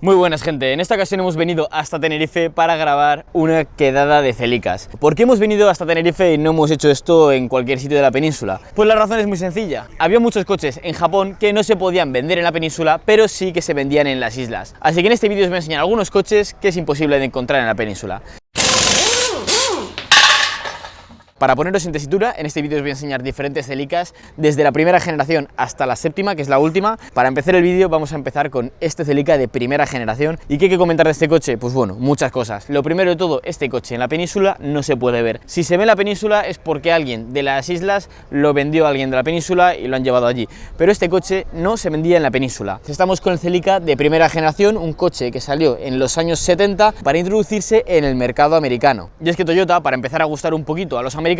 Muy buenas, gente. En esta ocasión hemos venido hasta Tenerife para grabar una quedada de Celicas. ¿Por qué hemos venido hasta Tenerife y no hemos hecho esto en cualquier sitio de la península? Pues la razón es muy sencilla. Había muchos coches en Japón que no se podían vender en la península, pero sí que se vendían en las islas. Así que en este vídeo os voy a enseñar algunos coches que es imposible de encontrar en la península. Para poneros en tesitura, en este vídeo os voy a enseñar diferentes Celicas desde la primera generación hasta la séptima, que es la última. Para empezar el vídeo vamos a empezar con este Celica de primera generación. ¿Y qué hay que comentar de este coche? Pues bueno, muchas cosas. Lo primero de todo, este coche en la península no se puede ver. Si se ve en la península es porque alguien de las islas lo vendió a alguien de la península y lo han llevado allí. Pero este coche no se vendía en la península. Estamos con el Celica de primera generación, un coche que salió en los años 70 para introducirse en el mercado americano. Y es que Toyota, para empezar a gustar un poquito a los americanos,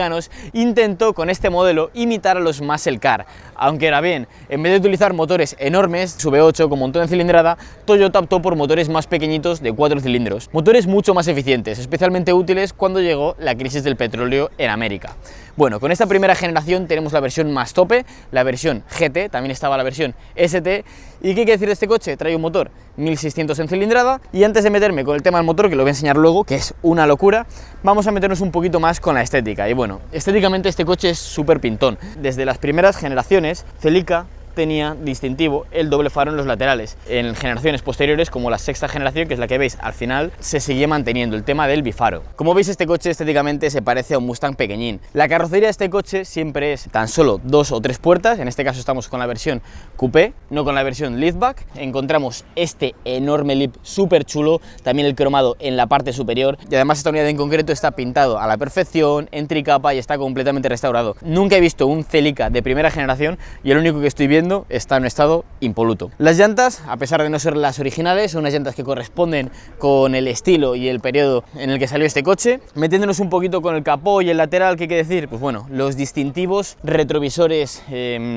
intentó con este modelo imitar a los muscle car, aunque era bien, en vez de utilizar motores enormes, su V8 con montón de cilindrada, Toyota optó por motores más pequeñitos de 4 cilindros, motores mucho más eficientes, especialmente útiles cuando llegó la crisis del petróleo en América. Bueno, con esta primera generación tenemos la versión más tope, la versión GT, también estaba la versión ST. ¿Y qué hay que decir de este coche? Trae un motor 1600 en cilindrada. Y antes de meterme con el tema del motor, que lo voy a enseñar luego, que es una locura, vamos a meternos un poquito más con la estética. Y bueno, estéticamente este coche es súper pintón. Desde las primeras generaciones, Celica tenía distintivo el doble faro en los laterales. En generaciones posteriores, como la sexta generación, que es la que veis al final, se sigue manteniendo el tema del bifaro. Como veis, este coche estéticamente se parece a un Mustang pequeñín. La carrocería de este coche siempre es tan solo 2 o 3 puertas. En este caso estamos con la versión coupé, no con la versión liftback. Encontramos este enorme lip súper chulo, también el cromado en la parte superior, y además esta unidad en concreto está pintado a la perfección, en tricapa, y está completamente restaurado. Nunca he visto un Celica de primera generación y el único que estoy viendo está en un estado impoluto. Las llantas, a pesar de no ser las originales, son unas llantas que corresponden con el estilo y el periodo en el que salió este coche. Metiéndonos un poquito con el capó y el lateral, ¿qué hay que decir? Pues bueno, los distintivos retrovisores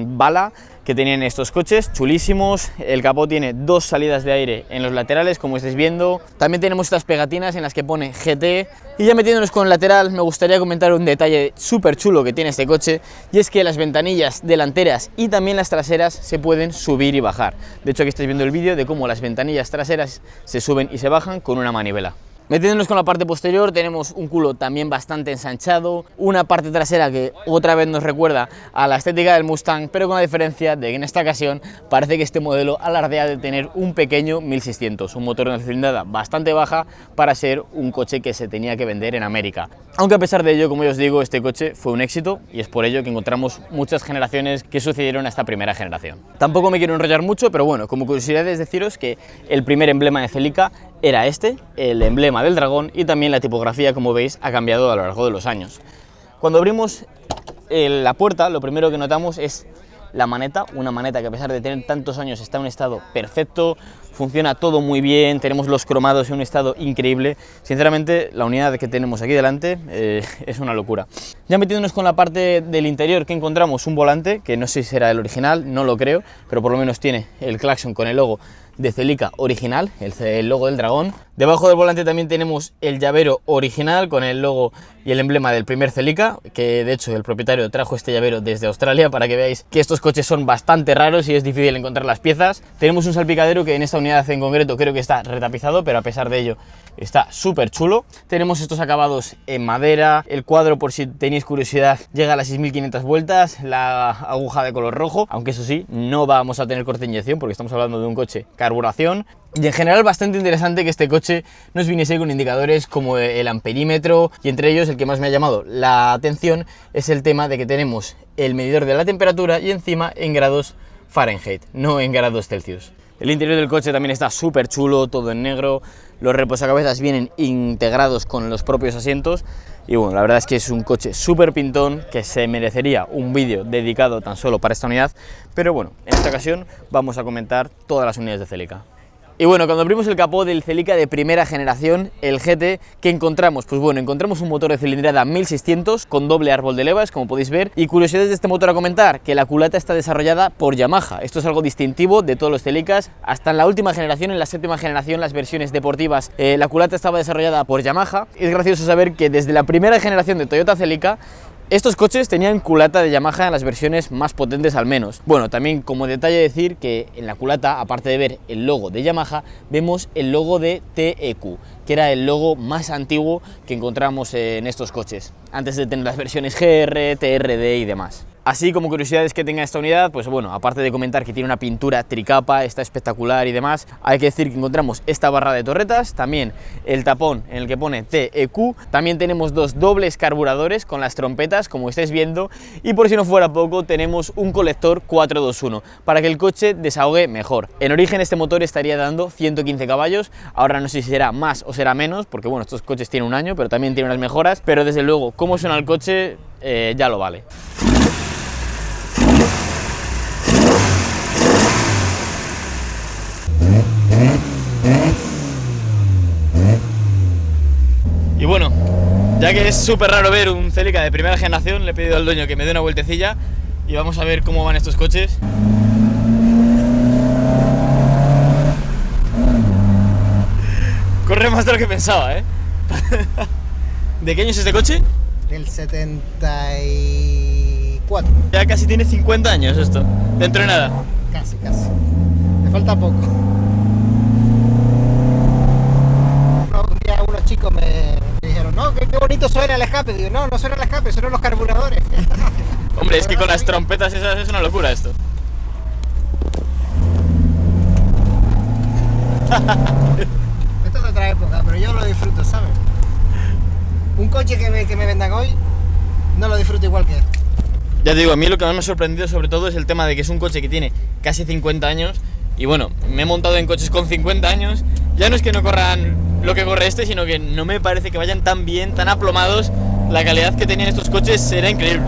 bala que tenían estos coches, chulísimos. El capó tiene 2 salidas de aire en los laterales, como estáis viendo. También tenemos estas pegatinas en las que pone GT. Y ya metiéndonos con el lateral, me gustaría comentar un detalle súper chulo que tiene este coche, y es que las ventanillas delanteras y también las traseras se pueden subir y bajar. De hecho, aquí estáis viendo el vídeo de cómo las ventanillas traseras se suben y se bajan con una manivela. Metiéndonos con la parte posterior, tenemos un culo también bastante ensanchado, una parte trasera que otra vez nos recuerda a la estética del Mustang, pero con la diferencia de que en esta ocasión parece que este modelo alardea de tener un pequeño 1600, un motor de una cilindrada bastante baja para ser un coche que se tenía que vender en América. Aunque a pesar de ello, como ya os digo, este coche fue un éxito, y es por ello que encontramos muchas generaciones que sucedieron a esta primera generación. Tampoco me quiero enrollar mucho, pero bueno, como curiosidad es deciros que el primer emblema de Celica era este, el emblema del dragón, y también la tipografía, como veis, ha cambiado a lo largo de los años. Cuando abrimos la puerta, lo primero que notamos es la maneta, una maneta que a pesar de tener tantos años está en un estado perfecto, funciona todo muy bien, tenemos los cromados en un estado increíble. Sinceramente, la unidad que tenemos aquí delante es una locura. Ya metiéndonos con la parte del interior, que encontramos un volante, que no sé si será el original, no lo creo, pero por lo menos tiene el claxon con el logo de Celica original, el logo del dragón. Debajo del volante también tenemos el llavero original con el logo y el emblema del primer Celica, que de hecho el propietario trajo este llavero desde Australia, para que veáis que estos coches son bastante raros y es difícil encontrar las piezas. Tenemos un salpicadero que en esta unidad en concreto creo que está retapizado, pero a pesar de ello está súper chulo. Tenemos estos acabados en madera, el cuadro, por si tenéis curiosidad, llega a las 6500 vueltas, la aguja de color rojo, aunque eso sí, no vamos a tener corte de inyección porque estamos hablando de un coche carburación. Y en general bastante interesante que este coche nos viniese con indicadores como el amperímetro, y entre ellos el que más me ha llamado la atención es el tema de que tenemos el medidor de la temperatura y encima en grados Fahrenheit, no en grados Celsius. El interior del coche también está súper chulo, todo en negro, los reposacabezas vienen integrados con los propios asientos, y bueno, la verdad es que es un coche súper pintón que se merecería un vídeo dedicado tan solo para esta unidad, pero bueno, en esta ocasión vamos a comentar todas las unidades de Celica. Y bueno, cuando abrimos el capó del Celica de primera generación, el GT, ¿qué encontramos? Pues bueno, encontramos un motor de cilindrada 1600 con doble árbol de levas, como podéis ver. Y curiosidades de este motor a comentar, que la culata está desarrollada por Yamaha. Esto es algo distintivo de todos los Celicas. Hasta en la última generación, en la séptima generación, las versiones deportivas, la culata estaba desarrollada por Yamaha. Es gracioso saber que desde la primera generación de Toyota Celica Estos coches tenían culata de Yamaha en las versiones más potentes al menos. Bueno, también como detalle decir que en la culata, aparte de ver el logo de Yamaha, vemos el logo de TEQ, que era el logo más antiguo que encontramos en estos coches, antes de tener las versiones GR, TRD y demás. Así como curiosidades que tenga esta unidad, pues bueno, aparte de comentar que tiene una pintura tricapa, está espectacular y demás, hay que decir que encontramos esta barra de torretas, también el tapón en el que pone TEQ, también tenemos dos dobles carburadores con las trompetas, como estáis viendo, y por si no fuera poco, tenemos un colector 421, para que el coche desahogue mejor. En origen este motor estaría dando 115 caballos, ahora no sé si será más o será menos, porque bueno, estos coches tienen un año, pero también tienen unas mejoras, pero desde luego, cómo suena el coche, ya lo vale. Y bueno, ya que es súper raro ver un Celica de primera generación, le he pedido al dueño que me dé una vueltecilla y vamos a ver cómo van estos coches. Corre más de lo que pensaba, ¿eh? ¿De qué año es este coche? Del 74. Ya casi tiene 50 años esto, dentro de nada. Casi. Me falta poco. Un día unos chicos me dijeron, no, qué bonito suena el escape. Digo, no suena el escape, suenan los carburadores. Hombre, es que con las trompetas esas es una locura esto. Esto es de otra época, pero yo lo disfruto, ¿sabes? Un coche que me vendan hoy, no lo disfruto igual que este. Ya te digo, a mí lo que más me ha sorprendido sobre todo es el tema de que es un coche que tiene casi 50 años y bueno, me he montado en coches con 50 años, ya no es que no corran lo que corre este, sino que no me parece que vayan tan bien, tan aplomados, la calidad que tenían estos coches era increíble.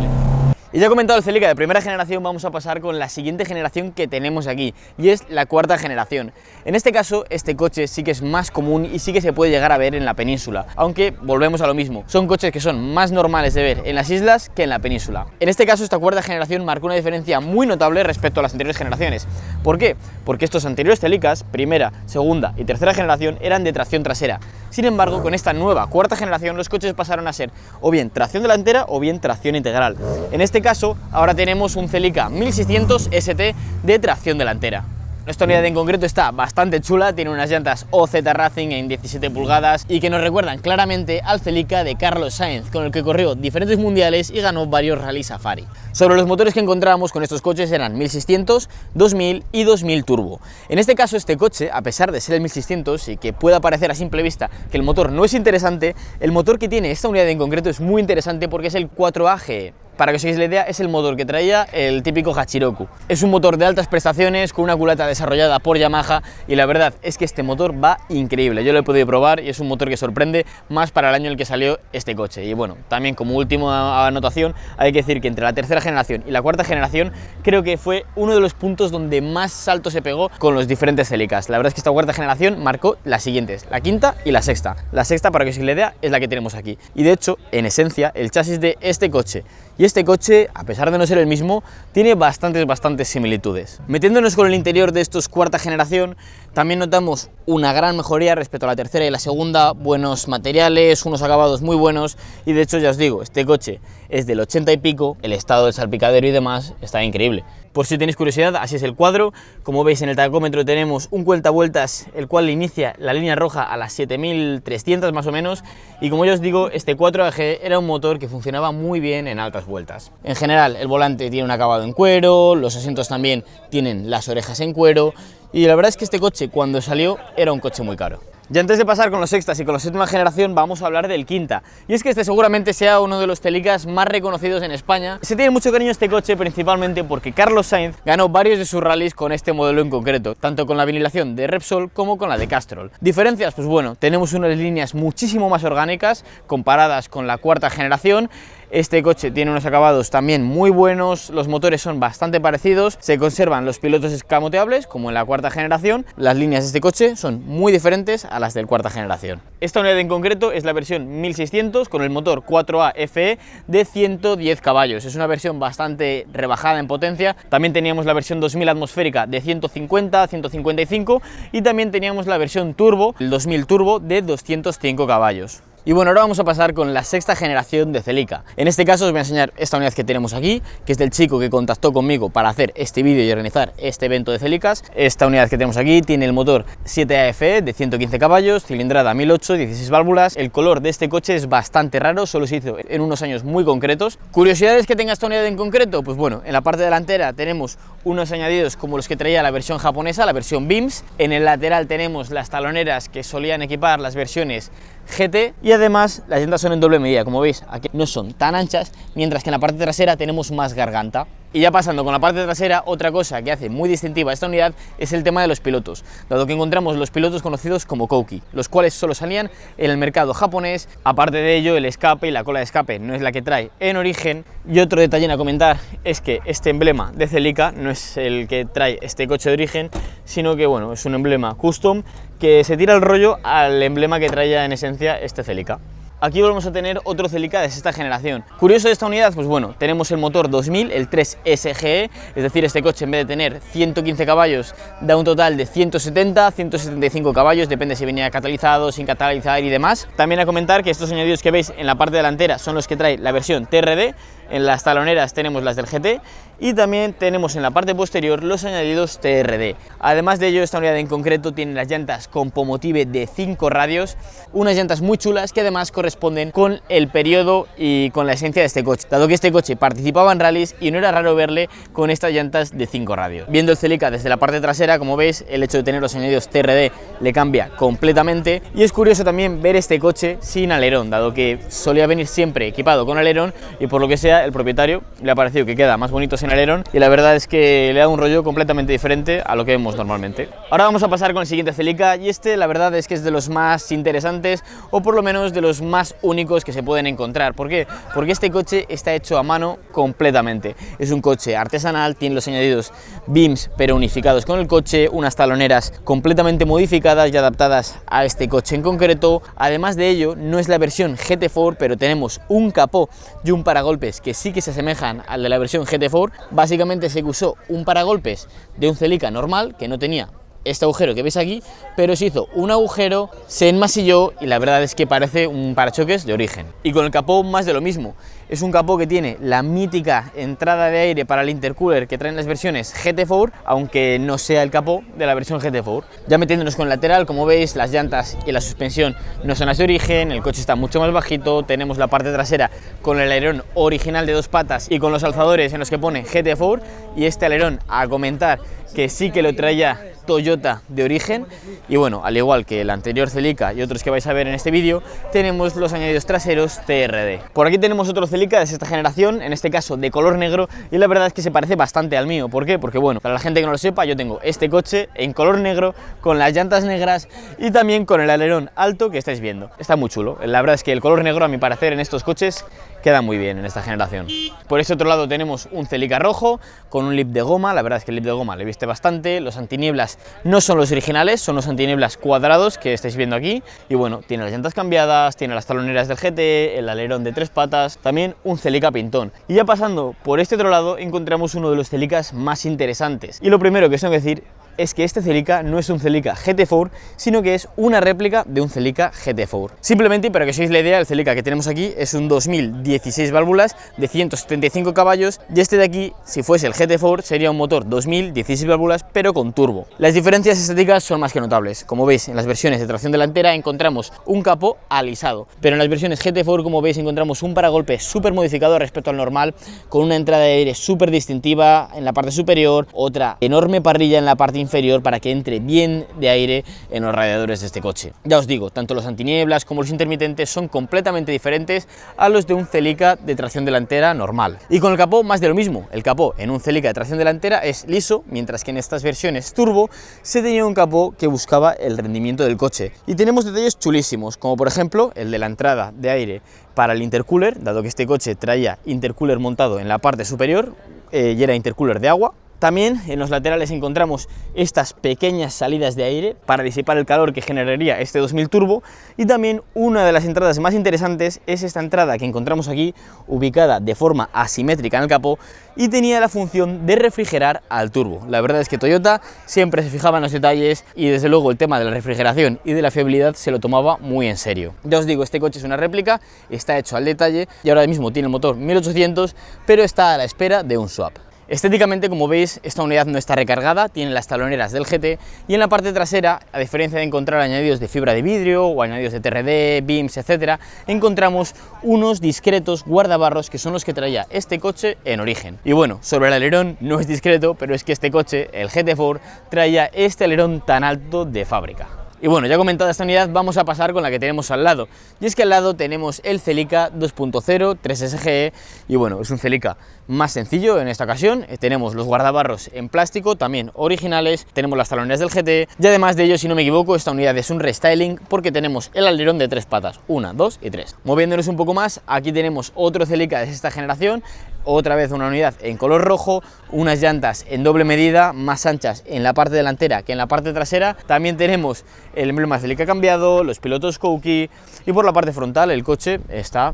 Y ya he comentado el Celica de primera generación, vamos a pasar con la siguiente generación que tenemos aquí, y es la cuarta generación. En este caso, este coche sí que es más común y sí que se puede llegar a ver en la península, aunque volvemos a lo mismo, son coches que son más normales de ver en las islas que en la península. En este caso, esta cuarta generación marcó una diferencia muy notable respecto a las anteriores generaciones. ¿Por qué? Porque estos anteriores Celicas, primera, segunda y tercera generación, eran de tracción trasera. Sin embargo, con esta nueva cuarta generación, los coches pasaron a ser o bien tracción delantera o bien tracción integral. En este caso, ahora tenemos un Celica 1600 ST de tracción delantera. Esta unidad en concreto está bastante chula, tiene unas llantas OZ Racing en 17 pulgadas y que nos recuerdan claramente al Celica de Carlos Sainz, con el que corrió diferentes mundiales y ganó varios Rally Safari. Sobre los motores que encontrábamos con estos coches eran 1600, 2000 y 2000 turbo. En este caso este coche, a pesar de ser el 1600 y que pueda parecer a simple vista que el motor no es interesante, el motor que tiene esta unidad en concreto es muy interesante porque es el 4AGE. Para que os hagáis la idea, es el motor que traía el típico Hachiroku. Es un motor de altas prestaciones con una culata desarrollada por Yamaha y la verdad es que este motor va increíble. Yo lo he podido probar y es un motor que sorprende más para el año en el que salió este coche. Y bueno, también como última anotación hay que decir que entre la tercera generación y la cuarta generación creo que fue uno de los puntos donde más salto se pegó con los diferentes Celicas. La verdad es que esta cuarta generación marcó las siguientes, la quinta y la sexta. La sexta, para que os hagáis la idea, es la que tenemos aquí. Y de hecho, en esencia, el chasis de este coche y este coche, a pesar de no ser el mismo, tiene bastantes similitudes. Metiéndonos con el interior de estos cuarta generación, también notamos una gran mejoría respecto a la tercera y la segunda, buenos materiales, unos acabados muy buenos y de hecho ya os digo, este coche es del 80 y pico, el estado del salpicadero y demás está increíble. Por si tenéis curiosidad, así es el cuadro. Como veis en el tacómetro tenemos un cuentavueltas, el cual inicia la línea roja a las 7300 más o menos. Y como ya os digo, este 4AG era un motor que funcionaba muy bien en altas vueltas. En general, el volante tiene un acabado en cuero, los asientos también tienen las orejas en cuero. Y la verdad es que este coche, cuando salió, era un coche muy caro. Ya antes de pasar con los sextas y con la séptima generación, vamos a hablar del quinta. Y es que este seguramente sea uno de los Celicas más reconocidos en España. Se tiene mucho cariño a este coche principalmente porque Carlos Sainz ganó varios de sus rallies con este modelo en concreto, tanto con la vinilación de Repsol como con la de Castrol. ¿Diferencias? Pues bueno, tenemos unas líneas muchísimo más orgánicas comparadas con la cuarta generación. Este coche tiene unos acabados también muy buenos, los motores son bastante parecidos, se conservan los pilotos escamoteables como en la cuarta generación, las líneas de este coche son muy diferentes a las del cuarta generación. Esta unidad en concreto es la versión 1600 con el motor 4A FE de 110 caballos, es una versión bastante rebajada en potencia. También teníamos la versión 2000 atmosférica de 150, 155 y también teníamos la versión turbo, el 2000 turbo de 205 caballos. Y bueno, ahora vamos a pasar con la sexta generación de Celica. En este caso os voy a enseñar esta unidad que tenemos aquí, que es del chico que contactó conmigo para hacer este vídeo y organizar este evento de Celicas. Esta unidad que tenemos aquí tiene el motor 7AFE de 115 caballos, cilindrada 1008, 16 válvulas. El color de este coche es bastante raro, solo se hizo en unos años muy concretos. ¿Curiosidades que tenga esta unidad en concreto? Pues bueno, en la parte delantera tenemos unos añadidos como los que traía la versión japonesa, la versión BIMS. En el lateral tenemos las taloneras que solían equipar las versiones GT y además las llantas son en doble medida, como veis aquí no son tan anchas, mientras que en la parte trasera tenemos más garganta. Y ya pasando con la parte trasera, otra cosa que hace muy distintiva a esta unidad es el tema de los pilotos, dado que encontramos los pilotos conocidos como Kouki, los cuales solo salían en el mercado japonés. Aparte de ello, el escape y la cola de escape no es la que trae en origen. Y otro detalle a comentar es que este emblema de Celica no es el que trae este coche de origen, sino que bueno, es un emblema custom que se tira el rollo al emblema que traía en esencia este Celica. Aquí volvemos a tener otro Celica de sexta generación. Curioso de esta unidad, pues bueno, tenemos el motor 2000, el 3 SGE, es decir, este coche en vez de tener 115 caballos da un total de 170, 175 caballos, depende si venía catalizado, sin catalizar y demás. También a comentar que estos añadidos que veis en la parte delantera son los que trae la versión TRD, en las taloneras tenemos las del GT y también tenemos en la parte posterior los añadidos TRD. Además de ello, esta unidad en concreto tiene las llantas con Pomotive de 5 radios, unas llantas muy chulas que además corresponden con el periodo y con la esencia de este coche, dado que este coche participaba en rallies y no era raro verle con estas llantas de 5 radios. Viendo el Celica desde la parte trasera, como veis, el hecho de tener los añadidos TRD le cambia completamente y es curioso también ver este coche sin alerón, dado que solía venir siempre equipado con alerón y por lo que sea el propietario le ha parecido que queda más bonito sin alerón y la verdad es que le da un rollo completamente diferente a lo que vemos normalmente. Ahora vamos a pasar con el siguiente Celica y este la verdad es que es de los más interesantes o por lo menos de los más únicos que se pueden encontrar. ¿Por qué? Porque este coche está hecho a mano completamente. Es un coche artesanal, tiene los añadidos BIMS pero unificados con el coche, unas taloneras completamente modificadas y adaptadas a este coche en concreto. Además de ello, no es la versión GT4, pero tenemos un capó y un paragolpes que sí que se asemejan al de la versión GT4. Básicamente se usó un paragolpes de un Celica normal que no tenía este agujero que veis aquí, pero se hizo un agujero, se enmasilló y la verdad es que parece un parachoques de origen. Y con el capó más de lo mismo. Es un capó que tiene la mítica entrada de aire para el intercooler que traen las versiones GT4, aunque no sea el capó de la versión GT4. Ya metiéndonos con el lateral, como veis, las llantas y la suspensión no son las de origen, el coche está mucho más bajito, tenemos la parte trasera con el alerón original de 2 patas y con los alzadores en los que pone GT4, y este alerón, a comentar que sí que lo traía Toyota de origen. Y bueno, al igual que el anterior Celica y otros que vais a ver en este vídeo, tenemos los añadidos traseros TRD. Por aquí tenemos otro Celica de sexta generación, en este caso de color negro, y la verdad es que se parece bastante al mío. ¿Por qué? Porque bueno, para la gente que no lo sepa, yo tengo este coche en color negro, con las llantas negras y también con el alerón alto que estáis viendo. Está muy chulo. La verdad es que el color negro, a mi parecer, en estos coches queda muy bien en esta generación. Por este otro lado tenemos un Celica rojo con un lip de goma. La verdad es que el lip de goma le viste bastante. Los antinieblas no son los originales, son los antinieblas cuadrados que estáis viendo aquí. Y bueno, tiene las llantas cambiadas, tiene las taloneras del GT, el alerón de 3 patas, también un Celica pintón. Y ya pasando por este otro lado encontramos uno de los Celicas más interesantes. Y lo primero que os tengo que decir es que este Celica no es un Celica GT4, sino que es una réplica de un Celica GT4. Simplemente, para que os hagáis la idea, el Celica que tenemos aquí es un 2016 válvulas de 175 caballos, y este de aquí, si fuese el GT4, sería un motor 2016 válvulas, pero con turbo. Las diferencias estéticas son más que notables. Como veis, en las versiones de tracción delantera encontramos un capó alisado, pero en las versiones GT4, como veis, encontramos un paragolpe súper modificado respecto al normal, con una entrada de aire súper distintiva en la parte superior, otra enorme parrilla en la parte inferior para que entre bien de aire en los radiadores de este coche. Ya os digo, tanto los antinieblas como los intermitentes son completamente diferentes a los de un Celica de tracción delantera normal. Y con el capó más de lo mismo. El capó en un Celica de tracción delantera es liso, mientras que en estas versiones turbo se tenía un capó que buscaba el rendimiento del coche. Y tenemos detalles chulísimos, como por ejemplo el de la entrada de aire para el intercooler, dado que este coche traía intercooler montado en la parte superior y era intercooler de agua. También en los laterales encontramos estas pequeñas salidas de aire para disipar el calor que generaría este 2000 Turbo, y también una de las entradas más interesantes es esta entrada que encontramos aquí, ubicada de forma asimétrica en el capó, y tenía la función de refrigerar al turbo. La verdad es que Toyota siempre se fijaba en los detalles y desde luego el tema de la refrigeración y de la fiabilidad se lo tomaba muy en serio. Ya os digo, este coche es una réplica, está hecho al detalle y ahora mismo tiene el motor 1800, pero está a la espera de un swap. Estéticamente, como veis, esta unidad no está recargada, tiene las taloneras del GT, y en la parte trasera, a diferencia de encontrar añadidos de fibra de vidrio o añadidos de TRD, BIMS, etc., encontramos unos discretos guardabarros que son los que traía este coche en origen. Y bueno, sobre el alerón no es discreto, pero es que este coche, el GT4, traía este alerón tan alto de fábrica. Y bueno, ya comentada esta unidad, vamos a pasar con la que tenemos al lado. Y es que al lado tenemos el Celica 2.0 3SGE, y bueno, es un Celica más sencillo en esta ocasión. Tenemos los guardabarros en plástico, también originales, tenemos las taloneras del GT, y además de ello, si no me equivoco, esta unidad es un restyling porque tenemos el alerón de 3 patas, 1, 2 y 3. Moviéndonos un poco más, aquí tenemos otro Celica de esta generación, otra vez una unidad en color rojo, unas llantas en doble medida, más anchas en la parte delantera que en la parte trasera. También tenemos el emblema Celica cambiado, los pilotos Kouki, y por la parte frontal el coche está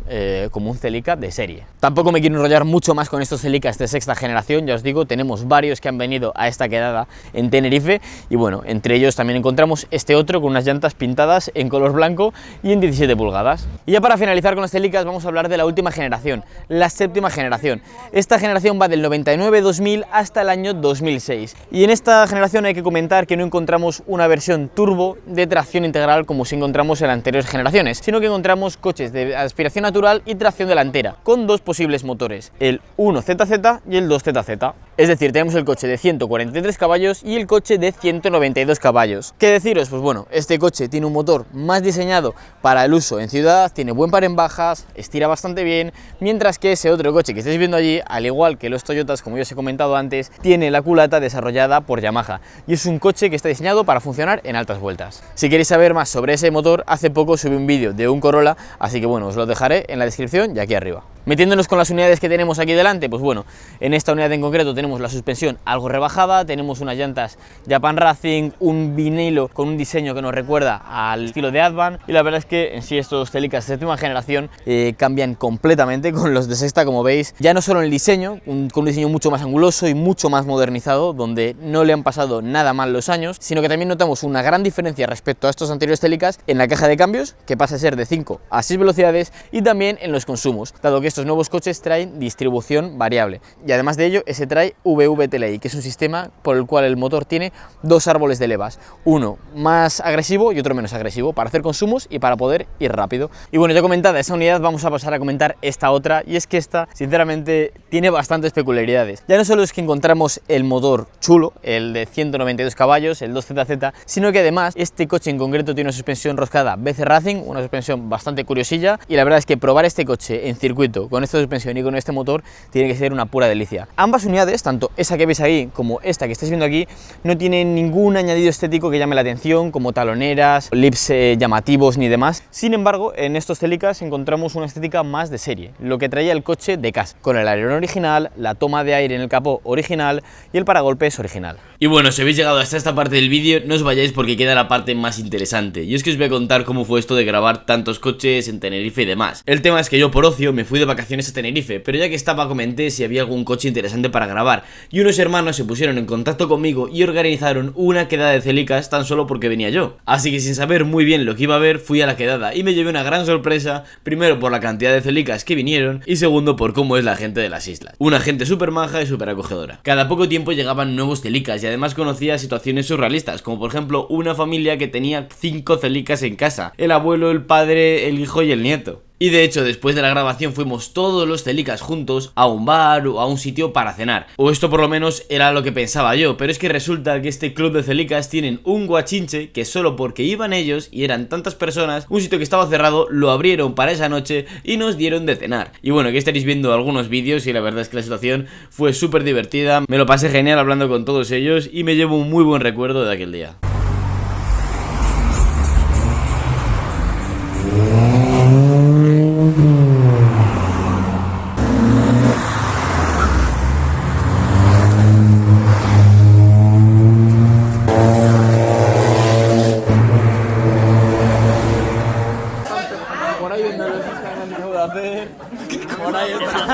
como un Celica de serie. Tampoco me quiero enrollar mucho más con estos Celicas de sexta generación, ya os digo, tenemos varios que han venido a esta quedada en Tenerife, y bueno, entre ellos también encontramos este otro con unas llantas pintadas en color blanco y en 17 pulgadas. Y ya para finalizar con los Celicas vamos a hablar de la última generación, la séptima generación. Esta generación va del 99-2000 hasta el año 2006, y en esta generación hay que comentar que no encontramos una versión turbo de tracción integral como si encontramos en las anteriores generaciones, sino que encontramos coches de aspiración natural y tracción delantera, con dos posibles motores, el 1ZZ y el 2ZZ. Es decir, tenemos el coche de 143 caballos y el coche de 192 caballos. ¿Qué deciros? Pues bueno, este coche tiene un motor más diseñado para el uso en ciudad, tiene buen par en bajas, estira bastante bien, mientras que ese otro coche que estáis viendo allí, al igual que los Toyotas, como ya os he comentado antes, tiene la culata desarrollada por Yamaha, y es un coche que está diseñado para funcionar en altas vueltas. Si queréis saber más sobre ese motor, hace poco subí un vídeo de un Corolla, así que bueno, os lo dejaré en la descripción y aquí arriba. Metiéndonos con las unidades que tenemos aquí delante, pues bueno, en esta unidad en concreto tenemos la suspensión algo rebajada, tenemos unas llantas Japan Racing, un vinilo con un diseño que nos recuerda al estilo de Advan, y la verdad es que en sí estos Celicas de séptima generación cambian completamente con los de sexta, como veis, ya no solo en el diseño, con un diseño mucho más anguloso y mucho más modernizado, donde no le han pasado nada mal los años, sino que también notamos una gran diferencia respecto a estos anteriores Celicas en la caja de cambios, que pasa a ser de 5 a 6 velocidades, y también en los consumos, dado que estos nuevos coches traen distribución variable, y además de ello ese trae VVTLI, que es un sistema por el cual el motor tiene dos árboles de levas, uno más agresivo y otro menos agresivo, para hacer consumos y para poder ir rápido. Y bueno, ya comentada esa unidad, vamos a pasar a comentar esta otra, y es que esta sinceramente tiene bastantes peculiaridades. Ya no solo es que encontramos el motor chulo, el de 192 caballos, el 2ZZ, sino que además este coche en concreto tiene una suspensión roscada BC Racing, una suspensión bastante curiosilla, y la verdad es que probar este coche en circuito con esta suspensión y con este motor tiene que ser una pura delicia. Ambas unidades, tanto esa que veis ahí como esta que estáis viendo aquí, no tienen ningún añadido estético que llame la atención, como taloneras, lips llamativos ni demás. Sin embargo, en estos Celicas encontramos una estética más de serie, lo que traía el coche de casa, con el alerón original, la toma de aire en el capó original y el paragolpes original. Y bueno, si habéis llegado hasta esta parte del vídeo, no os vayáis porque queda la parte más interesante, y es que os voy a contar cómo fue esto de grabar tantos coches en Tenerife y demás. El tema es que yo por ocio me fui de vacaciones a Tenerife, pero ya que estaba comenté si había algún coche interesante para grabar, y unos hermanos se pusieron en contacto conmigo y organizaron una quedada de Celicas tan solo porque venía yo. Así que sin saber muy bien lo que iba a ver, fui a la quedada y me llevé una gran sorpresa, primero por la cantidad de Celicas que vinieron y segundo por cómo es la gente de las islas. Una gente súper maja y súper acogedora. Cada poco tiempo llegaban nuevos Celicas y además conocía situaciones surrealistas, como por ejemplo una familia que tenía 5 Celicas en casa, el abuelo, el padre, el hijo y el nieto. Y de hecho, después de la grabación fuimos todos los Celicas juntos a un bar o a un sitio para cenar. O esto por lo menos era lo que pensaba yo, pero es que resulta que este club de Celicas tienen un guachinche que solo porque iban ellos y eran tantas personas, un sitio que estaba cerrado, lo abrieron para esa noche y nos dieron de cenar. Y bueno, aquí estaréis viendo algunos vídeos y la verdad es que la situación fue súper divertida, me lo pasé genial hablando con todos ellos y me llevo un muy buen recuerdo de aquel día.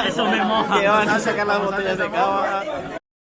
Eso me moja. Que van a sacar las botellas de cava.